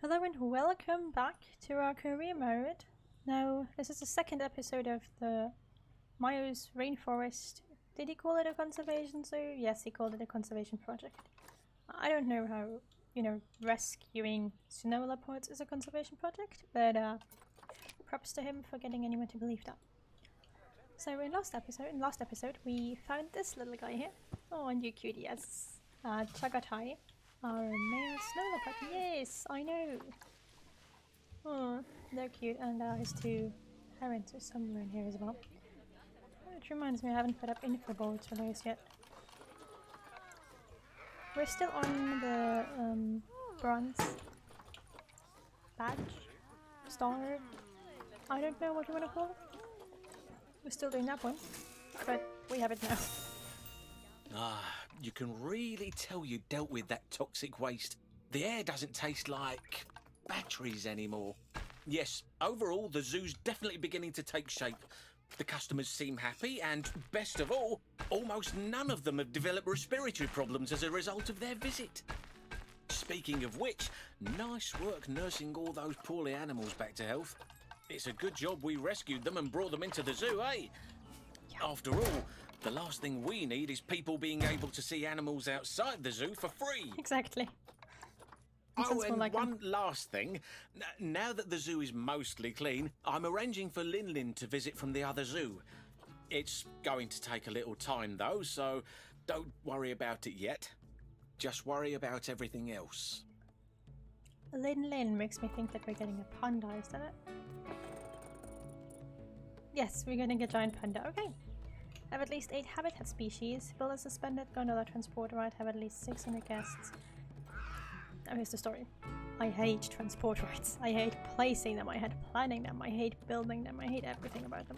Hello and welcome back to our career mode. Now, this is the second episode of the Mayo's Rainforest. Did he call it a conservation zoo? Yes, he called it a conservation project. I don't know how, rescuing snow leopards is a conservation project, but props to him for getting anyone to believe that. So in last episode, we found this little guy here. Oh, and you cutie, yes. Chagatai. Our male snow leopard. Yes, I know. Oh, they're cute, and his two parents are somewhere in here as well. Which reminds me, I haven't put up info boards for those yet. We're still on the bronze badge, star. I don't know what you want to call it. We're still doing that one, but we have it now. You can really tell you dealt with that toxic waste. The air doesn't taste like batteries anymore. Yes, overall, the zoo's definitely beginning to take shape. The customers seem happy, and best of all, almost none of them have developed respiratory problems as a result of their visit. Speaking of which, nice work nursing all those poorly animals back to health. It's a good job we rescued them and brought them into the zoo, eh? After all, the last thing we need is people being able to see animals outside the zoo for free. Exactly. Oh, and one last thing. Now that the zoo is mostly clean, I'm arranging for Lin to visit from the other zoo. It's going to take a little time, though, so don't worry about it yet. Just worry about everything else. Lin makes me think that we're getting a panda, is that it? Yes, we're getting a giant panda. Okay. Have at least 8 habitat species. Build a suspended gondola transport ride. Have at least 600 guests. Oh, here's the story. I hate transport rides. I hate placing them. I hate planning them. I hate building them. I hate everything about them.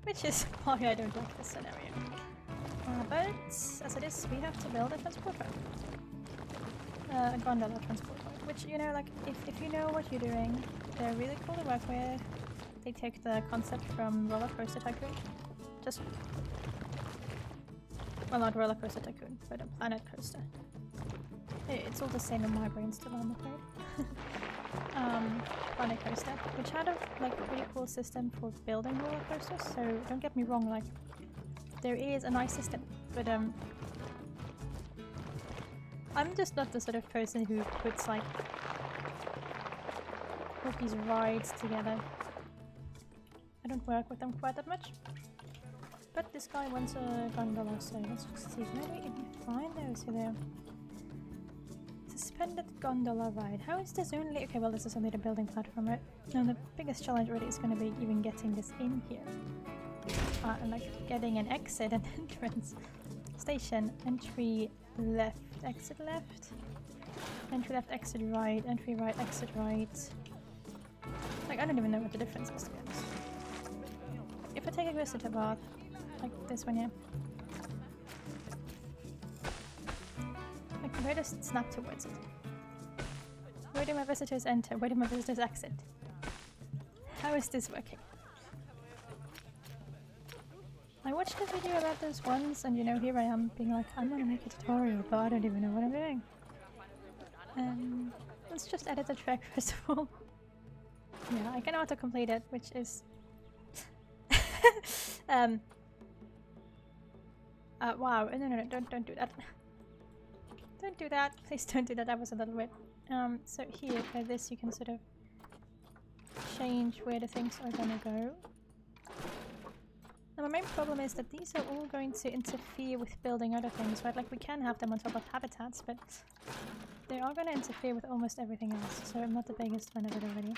Which is why I don't like this scenario. But as it is, we have to build a transport ride. A gondola transport ride. Which, if you know what you're doing, they're really cool to work with. They take the concept from Roller Coaster Tycoon. Well, not Roller Coaster Tycoon, but a Planet Coaster. It's all the same in my brain still, I'm afraid. Planet Coaster, which had a pretty cool system for building roller coasters, so don't get me wrong, there is a nice system, but I'm just not the sort of person who puts all these rides together. I don't work with them quite that much. But this guy wants a gondola, so let's just see. Where do we even find those here? Suspended gondola ride. How is this only? Okay, well, this is only the building platform, right? No, the biggest challenge really is going to be even getting this in here. And getting an exit and entrance. Station. Entry left, exit left. Entry left, exit right. Entry right, exit right. I don't even know what the difference is, to be honest. If I take a visitor path, like this one here. Where does it snap towards it? Where do my visitors enter? Where do my visitors exit? How is this working? I watched a video about this once, and here I am being like, I'm gonna make a tutorial, but I don't even know what I'm doing. Let's just edit the track first of all. Yeah, I can autocomplete it, which is wow, no, don't do that. Don't do that, please don't do that, that was a little weird. So here, by this you can sort of change where the things are gonna go. Now my main problem is that these are all going to interfere with building other things, right? We can have them on top of habitats, but they are gonna interfere with almost everything else, so I'm not the biggest fan of it already.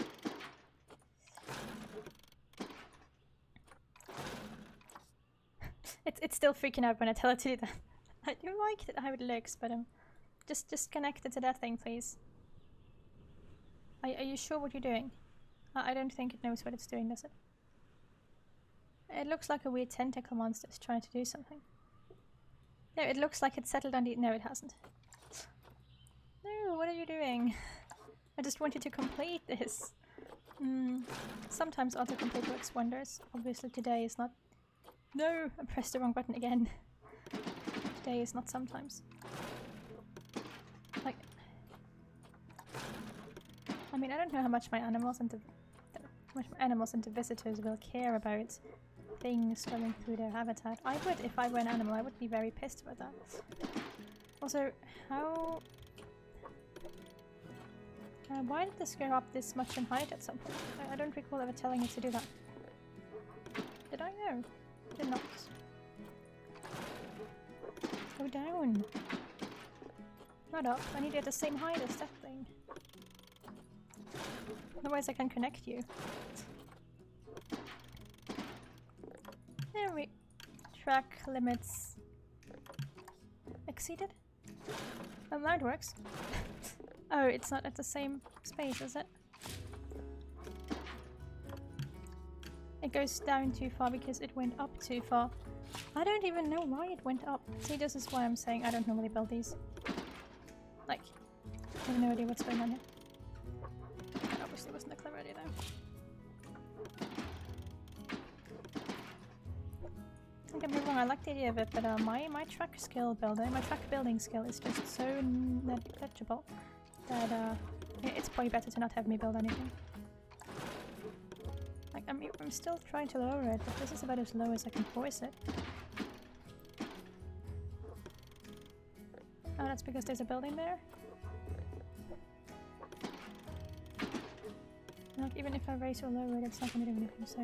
It's still freaking out when I tell it to do that. I do like how it looks, but just connect it to that thing, please. Are you sure what you're doing? I don't think it knows what it's doing, does it? It looks like a weird tentacle monster is trying to do something. No, it looks like it settled on the... No, it hasn't. No, what are you doing? I just want you to complete this. Sometimes autocomplete works wonders. Obviously today is not... No, I pressed the wrong button again. Today is not sometimes. I mean, I don't know how much my animals and the visitors will care about things going through their habitat. I would, if I were an animal, I would be very pissed about that. Also, how... why did this go up this much in height at some point? I don't recall ever telling it to do that. Did I? No. I did not. Go down. Not up. I need you at the same height as that thing. Otherwise I can connect you. There we... Track limits... exceeded? Oh, now it works. Oh, it's not at the same space, is it? It goes down too far because it went up too far. I don't even know why it went up. See, this is why I'm saying I don't normally build these. Like, I have no idea what's going on here. That obviously wasn't a clever idea though. Don't get me wrong, I like the idea of it, but my track building skill is just so negligible that it's probably better to not have me build anything. Like, I'm still trying to lower it, but this is about as low as I can force it. Oh, that's because there's a building there? Like, even if I raise or lower it, it's not gonna do anything, so...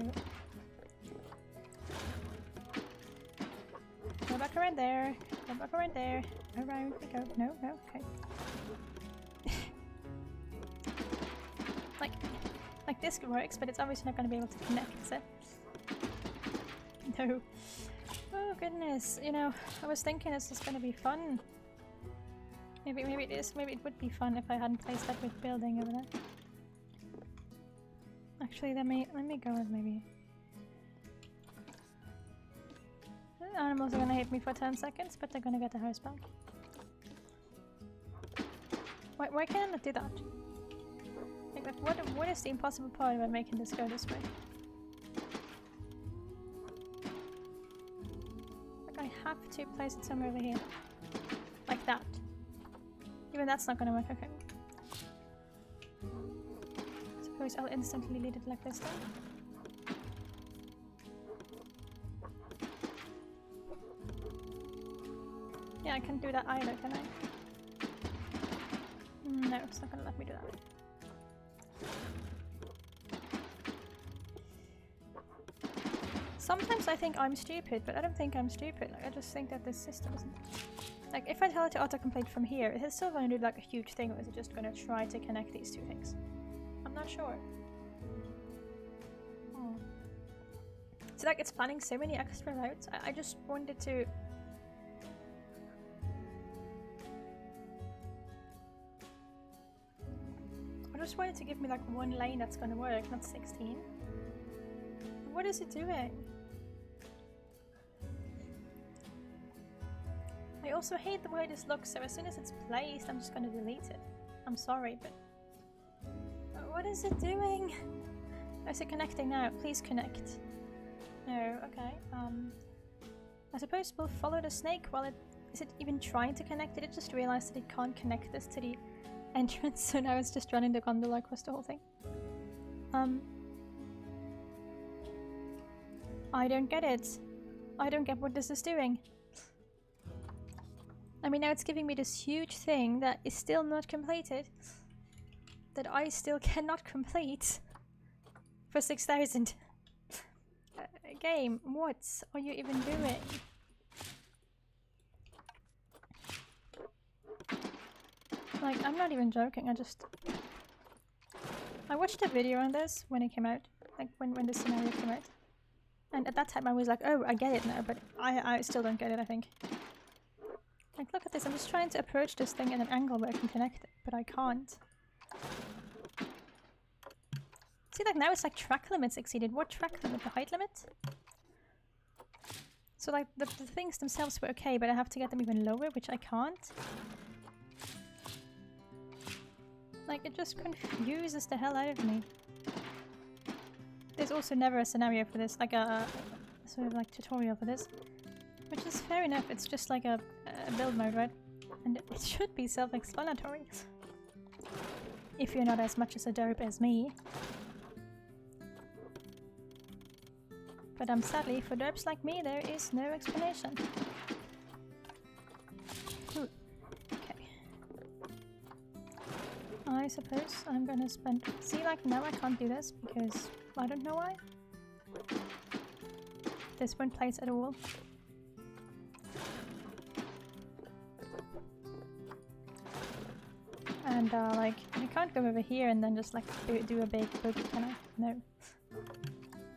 Go back around there, go back around there, around we go. No, okay. Like this works, but it's obviously not gonna be able to connect, is it? No. Oh goodness, you know, I was thinking this is gonna be fun. Maybe it is. Maybe it would be fun if I hadn't placed that with building over there. Actually, let me go with maybe. The animals are gonna hate me for 10 seconds, but they're gonna get the house back. Why can't I not do that? Like, what is the impossible part about making this go this way? Like, I have to place it somewhere over here. Like that. Even that's not gonna work, okay. Suppose I'll instantly lead it like this then. Yeah, I can't do that either, can I? No, it's not gonna let me do that. Sometimes I think I'm stupid, but I don't think I'm stupid. Like, I just think that this system isn't... Like, if I tell it to autocomplete from here, is it still going to do like a huge thing, or is it just going to try to connect these two things? I'm not sure. Oh. So like, it's planning so many extra routes. I just wanted to... I just wanted to give me like one lane that's going to work, not 16. What is it doing? I also hate the way this looks, so as soon as it's placed, I'm just gonna delete it. I'm sorry, but... What is it doing? Oh, is it connecting now? Please connect. No, okay. I suppose we'll follow the snake while it... Is it even trying to connect? Did it just realize that it can't connect this to the entrance, so now it's just running the gondola across the whole thing? I don't get it. I don't get what this is doing. I mean, now it's giving me this huge thing that is still not completed. That I still cannot complete. For 6,000. Game, what are you even doing? Like, I'm not even joking, I watched a video on this when it came out. Like, when this scenario came out. And at that time I was like, oh, I get it now, but I still don't get it, I think. Like, look at this, I'm just trying to approach this thing at an angle where I can connect it, but I can't. See, like, now it's like track limits exceeded. What track limit? The height limit? So, like, the things themselves were okay, but I have to get them even lower, which I can't. Like, it just confuses the hell out of me. There's also never a scenario for this, like a sort of like tutorial for this. Which is fair enough, it's just like a build mode, right? And it should be self-explanatory. If you're not as much as a derp as me. But sadly, for derps like me, there is no explanation. Ooh. Okay. I suppose I'm gonna spend... See, like, now I can't do this because I don't know why. This won't place at all. And like, I can't go over here and then just like do a big boogie, can I? No.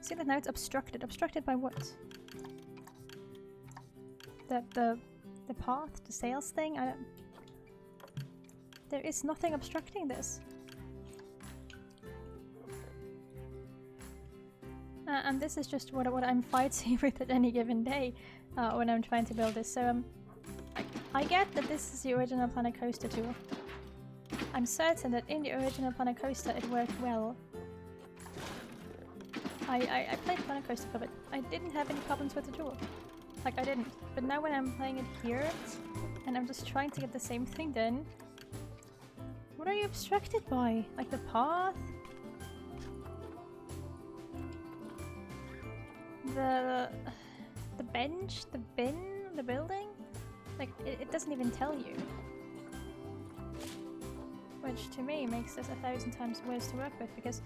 See that now it's obstructed. Obstructed by what? The path, the sails thing? I don't... There is nothing obstructing this. And this is just what I'm fighting with at any given day when I'm trying to build this. So I get that this is the original Planet Coaster tool. I'm certain that in the original Planet Coaster it worked well. I played Planet Coaster for a bit. I didn't have any problems with the tool. Like, I didn't. But now when I'm playing it here, and I'm just trying to get the same thing done, what are you obstructed by? Like the path? The bench? The bin? The building? Like, it doesn't even tell you. Which to me makes this 1,000 times worse to work with, because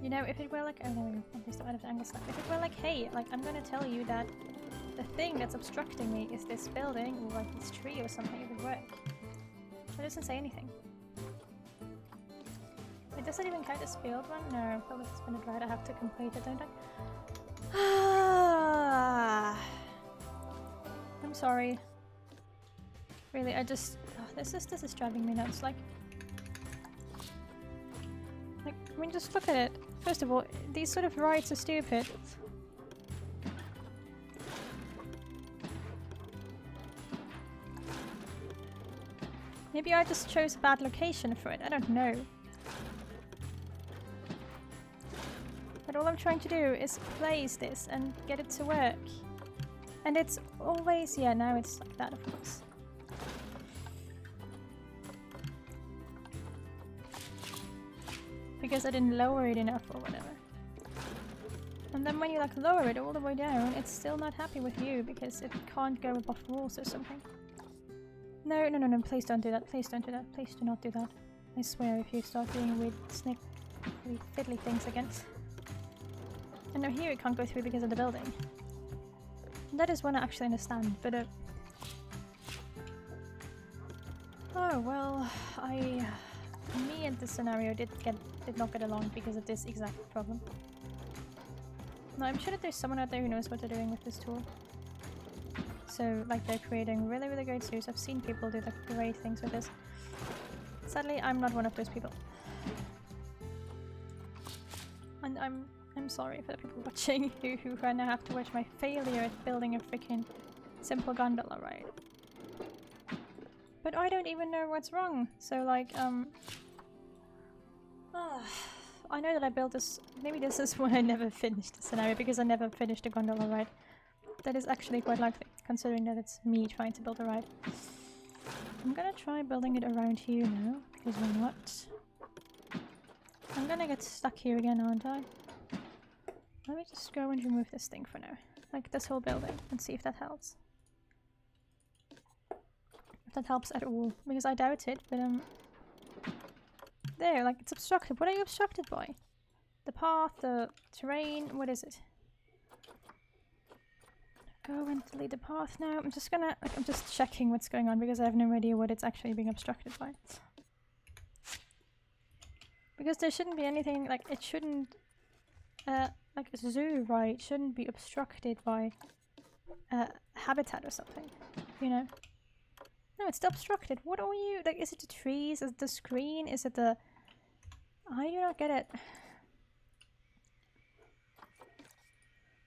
you know, if it were like, oh no, I'm still out of the angle stuff. If it were like, hey, like I'm gonna tell you that the thing that's obstructing me is this building or like this tree or something, it would work. It doesn't say anything. It doesn't even count as failed one? No, probably it's been right. I have to complete it, don't I? I'm sorry. Really, I just this is driving me nuts. Like, I mean, just look at it. First of all, these sort of rides are stupid. Maybe I just chose a bad location for it, I don't know. But all I'm trying to do is place this and get it to work. And it's always, yeah, now it's like that, of course. Because I didn't lower it enough or whatever. And then when you like lower it all the way down, it's still not happy with you because it can't go above walls or something. No, no, no, no, please don't do that. Please don't do that. Please do not do that. I swear if you start doing weird fiddly things again. And now here it can't go through because of the building. And that is one I actually understand, but oh well, me and this scenario did not get along because of this exact problem. No, I'm sure that there's someone out there who knows what they're doing with this tool. So, like, they're creating really, really great suits. I've seen people do like great things with this. Sadly, I'm not one of those people. And I'm sorry for the people watching who right now have to watch my failure at building a freaking simple gondola ride. But I don't even know what's wrong. So, like, I know that I built this. Maybe this is why I never finished the scenario, because I never finished a gondola ride. That is actually quite likely, considering that it's me trying to build a ride. I'm gonna try building it around here now, because why not? I'm gonna get stuck here again, aren't I? Let me just go and remove this thing for now. Like this whole building, and see if that helps. If that helps at all, because I doubt it, but there, like, it's obstructed. What are you obstructed by? The path, the terrain, what is it? Go and delete the path now. I'm just gonna, like, I'm just checking what's going on because I have no idea what it's actually being obstructed by. Because there shouldn't be anything, like, it shouldn't, like a zoo ride shouldn't be obstructed by habitat or something, you know? No, it's still obstructed. What are you, like, is it the trees? Is it the screen? Is it the... I do not get it.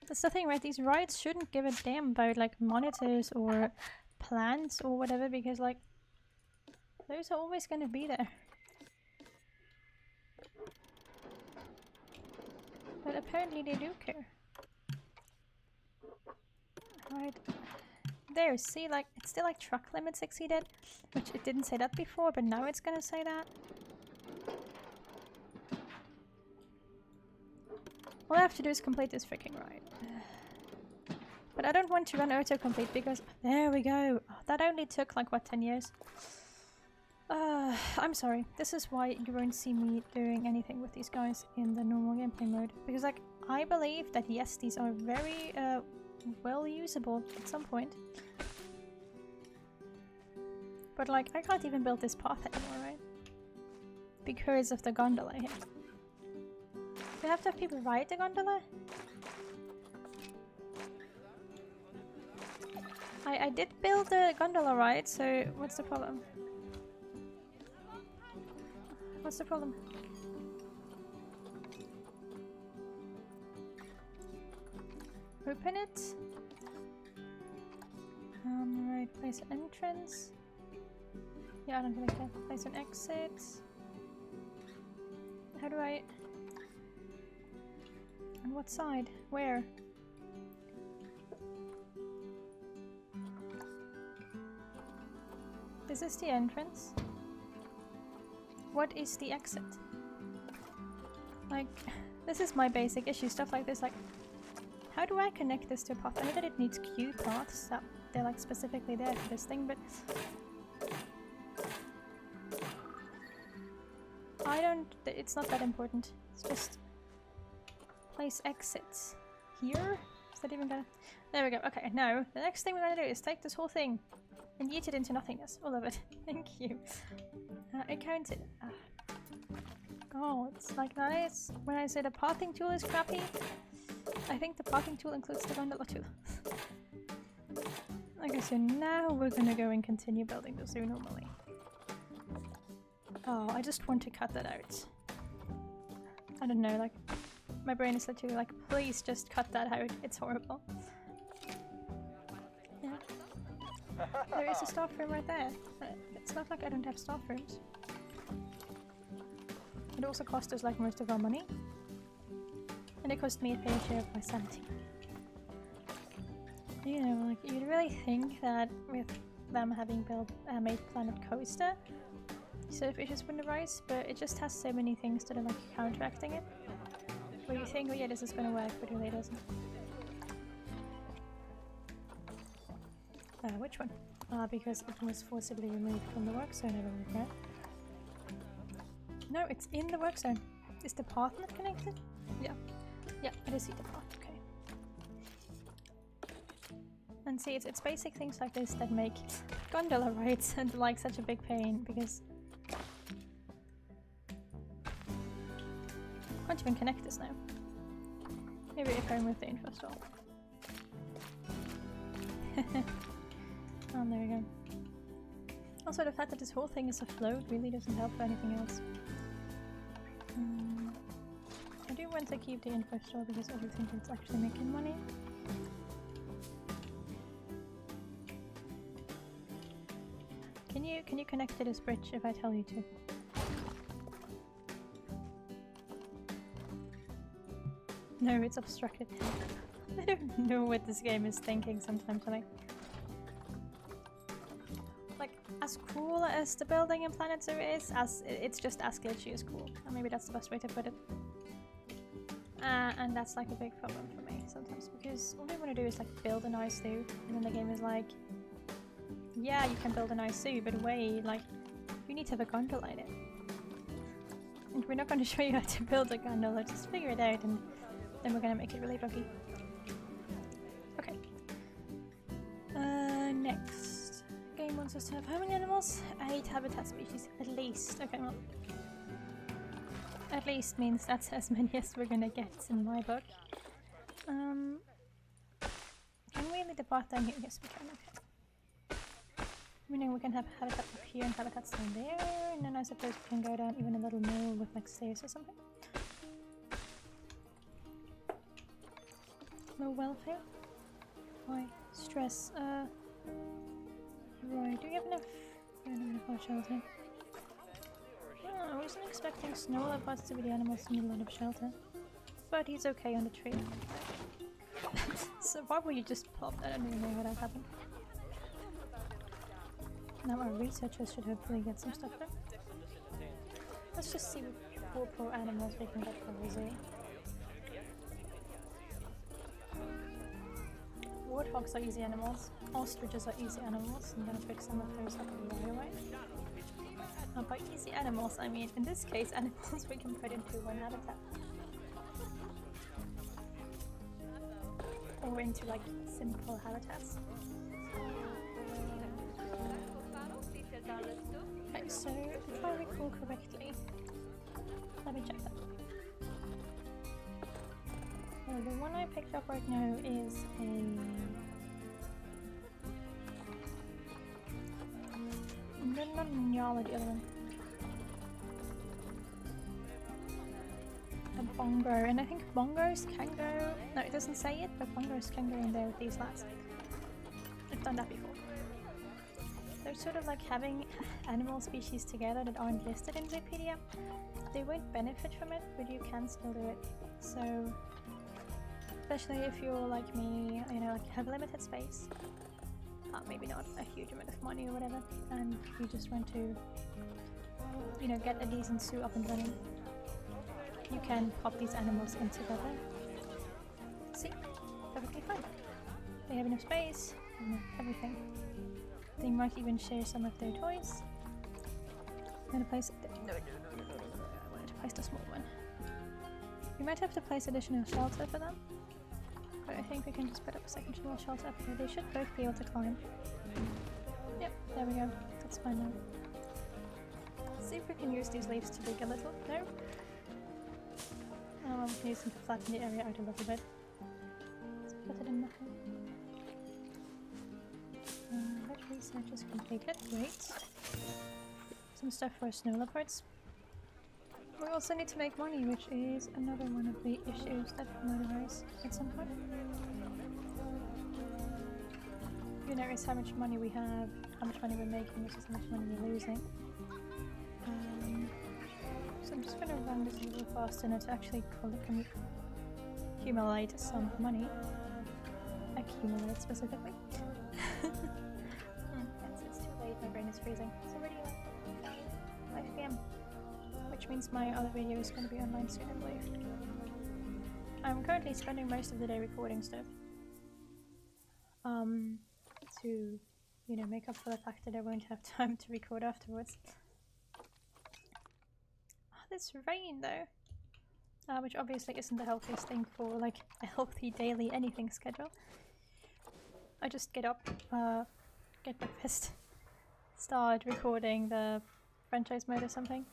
That's the thing, right? These rides shouldn't give a damn about, like, monitors or plants or whatever, because, like, those are always gonna be there. But apparently they do care. Right. There, see, like, it's still like truck limits exceeded, which it didn't say that before, but now it's gonna say that. All I have to do is complete this freaking ride. But I don't want to run autocomplete because... There we go! Oh, that only took like, what, 10 years? I'm sorry. This is why you won't see me doing anything with these guys in the normal gameplay mode. Because, like, I believe that yes, these are very well usable at some point. But, like, I can't even build this path anymore, right? Because of the gondola here. Do I have to have people ride the gondola? I did build the gondola ride, so what's the problem? What's the problem? Open it. Right, place an entrance. Yeah, I don't think I can. Place an exit. How do I... On what side? Where? Is this the entrance? What is the exit? Like, this is my basic issue, stuff like this, like, how do I connect this to a path? I know that it needs queue paths, that they're like specifically there for this thing, but I don't, it's not that important. It's just place exits here? Is that even gonna... There we go. Okay, now, the next thing we're gonna do is take this whole thing and yeet it into nothingness. All of it. Thank you. It counted. Oh, it's like nice. When I say the pathing tool is crappy, I think the pathing tool includes the gondola too. Okay, so now we're gonna go and continue building the zoo normally. Oh, I just want to cut that out. I don't know, like, my brain is literally like, please just cut that out. It's horrible. Yeah. There is a staff room right there. It's not like I don't have staff rooms. It also cost us like most of our money. And it cost me a fair share of my sanity. You know, like, you'd really think that with them having made Planet Coaster, surfaces wouldn't arise, but it just has so many things that are like counteracting it. Where you think, oh yeah, this is gonna work, but it really doesn't. Which one? Because it was forcibly removed from the work zone, I believe, right? No, it's in the work zone. Is the path not connected? Yeah. Yeah, I do see the path, okay. And see, it's basic things like this that make gondola rides and like such a big pain, because I can't even connect this now. Maybe if I remove the infostall. Oh, there we go. Also, the fact that this whole thing is afloat really doesn't help for anything else. I do want to keep the infostall because I do think it's actually making money. Can you connect to this bridge if I tell you to? No, it's obstructed. I don't know what this game is thinking sometimes. Like, as cool as the building in Planet Zoo is, it's just as glitchy as cool. And maybe that's the best way to put it. And that's like a big problem for me sometimes, because all I want to do is like build a nice zoo, and then the game is like, yeah, you can build a nice zoo, but wait, like, you need to have a gondola in it. And we're not going to show you how to build a gondola, just figure it out, and then we're going to make it really buggy. Okay. Next. Game wants us to have how many animals? 8 habitat species, at least. Okay, well. At least means that's as many as we're gonna get in my book. Can we lead the path down here? Yes, we can, okay. Meaning we can have habitat up here and habitats down there, and then I suppose we can go down even a little more with like stairs or something. Low welfare? Why? Stress. Right, do we have enough? We don't have enough shelter. I wasn't expecting Snow Leopards to be the animals who need a lot of shelter. But he's okay on the tree. So why would you just plop? I don't even know how that happened. Now our researchers should hopefully get some stuff done. Let's just see what poor animals we can get from the zoo. Warthogs are easy animals. Ostriches are easy animals. I'm gonna pick some of those up right away. By easy animals, I mean, in this case, animals we can put into one habitat. Or into, like, simple habitats. Okay, so if I recall correctly, let me check that. Oh, the one I picked up right now is not the other one. A bongo, and I think bongos can go. No, it doesn't say it, but bongos can go in there with these lads. I've done that before. They're sort of like having animal species together that aren't listed in Zoopedia. They won't benefit from it, but you can still do it. So, especially if you're like me, you know, like have limited space, maybe not a huge amount of money or whatever, and you just want to, you know, get a decent zoo up and running, you can pop these animals in together. See? Perfectly fine. They have enough space, everything. They might even share some of their toys. I'm gonna place it there. No. I wanted to place the small one. We might have to place additional shelter for them, but I think we can just put up a second small shelter up here. They should both be able to climb. Yep, there we go. That's fine now. Let's see if we can use these leaves to dig a little. No? Oh, we can use them to flatten the area out a little bit. Let's put it in nothing. That research is completed. Great. Some stuff for snow leopards. We also need to make money, which is another one of the issues that might arise at some point. You notice how much money we have, how much money we're making versus how much money we're losing. So I'm just going to run this a little faster now to actually accumulate some money. Accumulate specifically. It's too late, my brain is freezing. It's already 5 PM. Which means my other video is going to be online soon, I believe. I'm currently spending most of the day recording stuff. To, you know, make up for the fact that I won't have time to record afterwards. Oh, this rain though. Which obviously isn't the healthiest thing for, like, a healthy daily anything schedule. I just get up, get breakfast, start recording the franchise mode or something.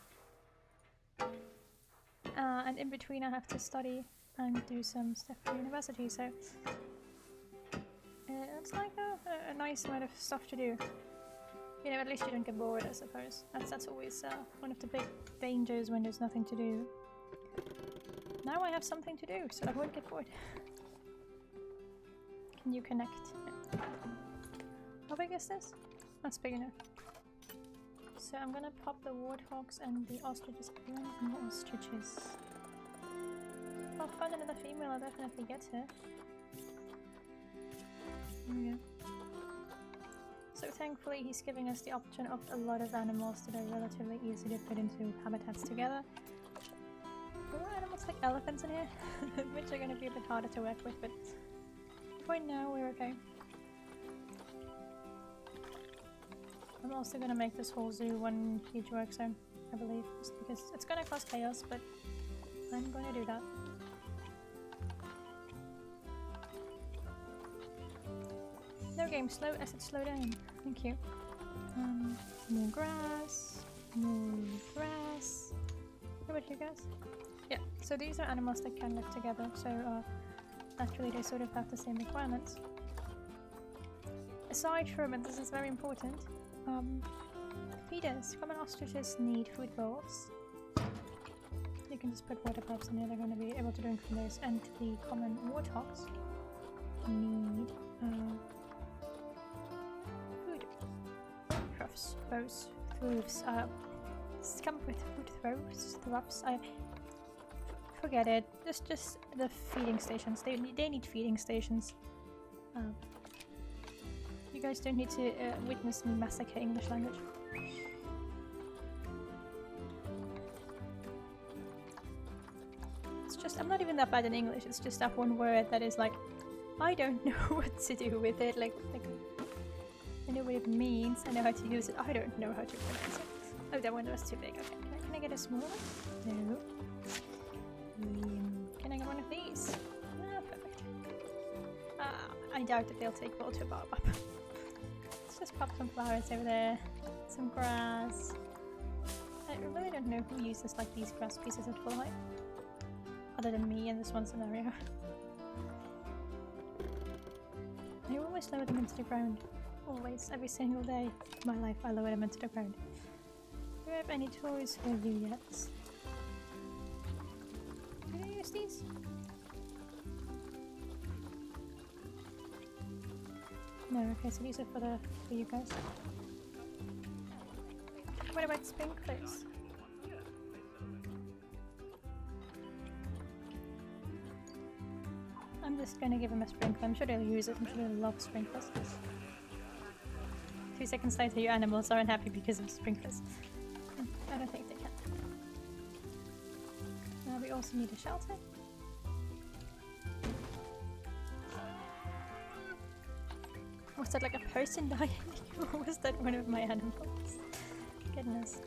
And in between I have to study and do some stuff for university, so it's like a nice amount of stuff to do. You know, at least you don't get bored, I suppose. That's always one of the big dangers when there's nothing to do. Now I have something to do, so I won't get bored. Can you connect? No. How big is this? That's big enough. So I'm gonna pop the warthogs and the ostriches. And the ostriches. I'll find another female, I'll definitely get her. There we go. So thankfully he's giving us the option of a lot of animals that are relatively easy to put into habitats together. There are animals like elephants in here, which are going to be a bit harder to work with, but for now we're okay. I'm also going to make this whole zoo one huge work zone, I believe, just because it's going to cause chaos, but I'm going to do that. No game, slow as it slow down. Thank you. More grass. More grass. How about you guys? Yeah, so these are animals that can live together, so naturally they sort of have the same requirements. Aside from, and this is very important, feeders. Common ostriches need food bowls. You can just put water pipes in there, they're going to be able to drink from those, and the common warthogs need food troughs, bows, throofs, scum with food troughs, forget it, just the feeding stations, they need feeding stations. You guys don't need to witness me massacre English language. It's just, I'm not even that bad in English, it's just that one word that is like, I don't know what to do with it, like I know what it means, I know how to use it, I don't know how to pronounce it. Oh, that one was too big, okay. Can I get a small one? No. Can I get one of these? Ah, perfect. I doubt that they'll take all to bob up. Let's just pop some flowers over there, some grass. I really don't know who uses like these grass pieces at full height. Other than me in this one scenario. I always lower them into the ground. Always, every single day of my life I lower them into the ground. Do I have any toys for you yet? Can I use these? No, okay, so these are for you guys. What about sprinklers? I'm just gonna give him a sprinkler. I'm sure they'll use it. I'm sure they'll love sprinklers. 2 seconds later, your animals aren't happy because of sprinklers. I don't think they can. We also need a shelter. Was that like a person dying? Or was that one of my animals? Goodness.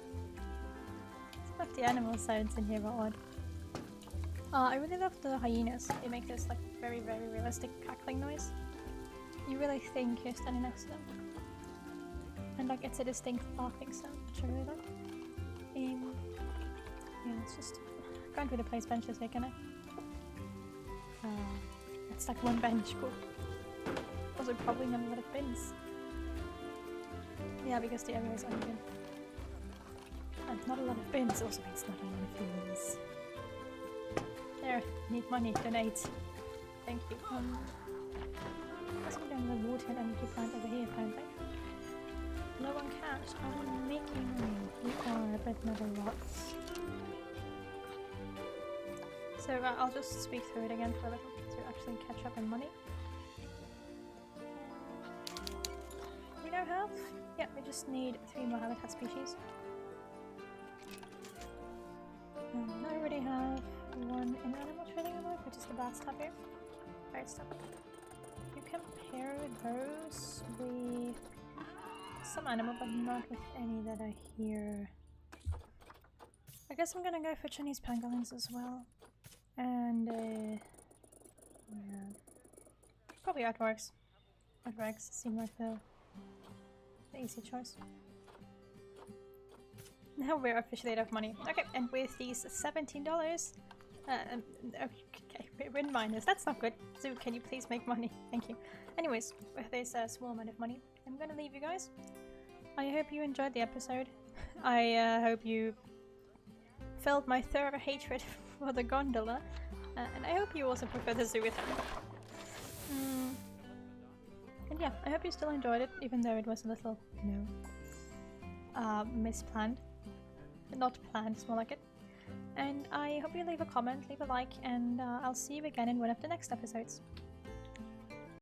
Some of the animal sounds in here are odd. I really love the hyenas. They make this like very, very realistic cackling noise. You really think you're standing next to them. And like it's a distinct barking sound, which I really like. Yeah, it's just... I can't really place benches here, can I? It's like one bench, cool. Also probably not a lot of bins. Yeah, because the area is uneven. And not a lot of bins also means not a lot of bins. There, need money, donate. Thank you. Let's go down the water and energy plant over here, apparently. No one cash. I'm making money. We are, but not a lot. So I'll just speak through it again for a little to actually catch up on money. We now have... yeah, we just need 3 more habitat species. I already have 1 in animal training remote, which is the bass tab here. Alright, stop. You can pair those with some animal, but not with any that I hear. I guess I'm gonna go for Chinese pangolins as well. And, yeah. Probably artworks. Artworks seem like the easy choice. Now we're officially out of money. Okay, and with these $17, okay, we're in minus. That's not good. So can you please make money? Thank you. Anyways, with this small amount of money, I'm gonna leave you guys. I hope you enjoyed the episode. I hope you felt my thorough hatred for the gondola, and I hope you also prefer the zoo with him. And yeah, I hope you still enjoyed it, even though it was a little, you know, misplanned. Not planned, it's more like it. And I hope you leave a comment, leave a like, and I'll see you again in one of the next episodes.